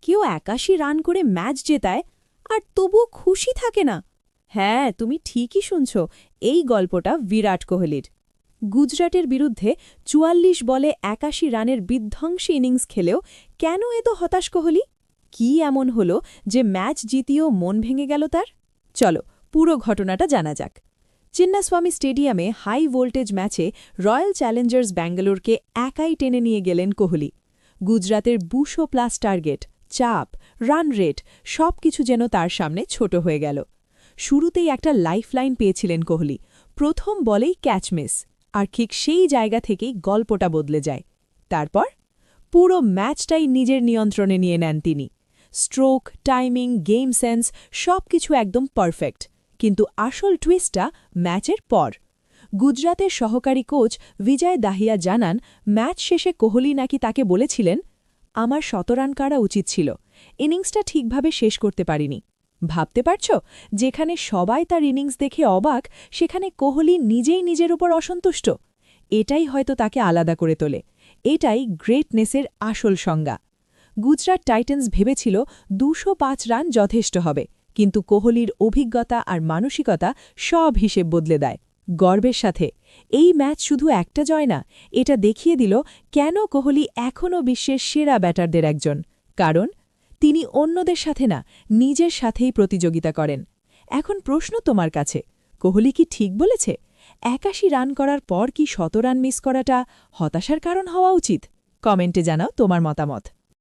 কেউ ৮১ রান করে ম্যাচ জেতায় আর তবুও খুশি থাকে না। হ্যাঁ, তুমি ঠিকই শুনছ, এই গল্পটা বিরাট কোহলির। গুজরাটের বিরুদ্ধে ৪৪ বলে ৮১ রানের বিধ্বংসী ইনিংস খেলেও কেন এত হতাশ কোহলি? কি এমন হল যে ম্যাচ জিতিয়েও মন ভেঙে গেল তার? চলো পুরো ঘটনাটা জানা যাক। চিন্নাস্বামী স্টেডিয়ামে হাই ভোল্টেজ ম্যাচে রয়্যাল চ্যালেঞ্জার্স ব্যাঙ্গালোরকে একাই টেনে নিয়ে গেলেন কোহলি। গুজরাতের ২০০+ টার্গেট, চাপ, রান রেট সবকিছু যেন তার সামনে ছোট হয়ে গেল। শুরুতেই একটা লাইফলাইন পেয়েছিলেন কোহলি, প্রথম বলেই ক্যাচ মিস, আর ঠিক সেই জায়গা থেকেই গল্পটা বদলে যায়। তারপর পুরো ম্যাচটাই নিজের নিয়ন্ত্রণে নিয়ে নেন তিনি। স্ট্রোক, টাইমিং, গেম সেন্স সবকিছু একদম পারফেক্ট। কিন্তু আসল টুইস্টটা ম্যাচের পর। গুজরাতের সহকারী কোচ বিজয় দাহিয়া জানান, ম্যাচ শেষে কোহলি নাকি তাকে বলেছিলেন, আমার ১৭ রান করা উচিত ছিল, ইনিংসটা ঠিকভাবে শেষ করতে পারিনি। ভাবতে পারছ, যেখানে সবাই তার ইনিংস দেখে অবাক, সেখানে কোহলি নিজেই নিজের উপর অসন্তুষ্ট। এটাই হয়তো তাকে আলাদা করে তোলে। এটাই গ্রেটনেসের আসল সংজ্ঞা। গুজরাট টাইটান্স ভেবেছিল ২০৫ রান যথেষ্ট হবে, কিন্তু কোহলির অভিজ্ঞতা আর মানসিকতা সব হিসেব বদলে দেয়। গর্বের সাথে এই ম্যাচ শুধু একটা জয় না, এটা দেখিয়ে দিল কেন কোহলি এখনও বিশ্বের সেরা ব্যাটারদের একজন। কারণ তিনি অন্যদের সাথে না, নিজের সাথেই প্রতিযোগিতা করেন। এখন প্রশ্ন তোমার কাছে, কোহলি কি ঠিক বলেছে? ৮১ রান করার পর কি ১৭ রান মিস করাটা হতাশার কারণ হওয়া উচিত? কমেন্টে জানাও তোমার মতামত।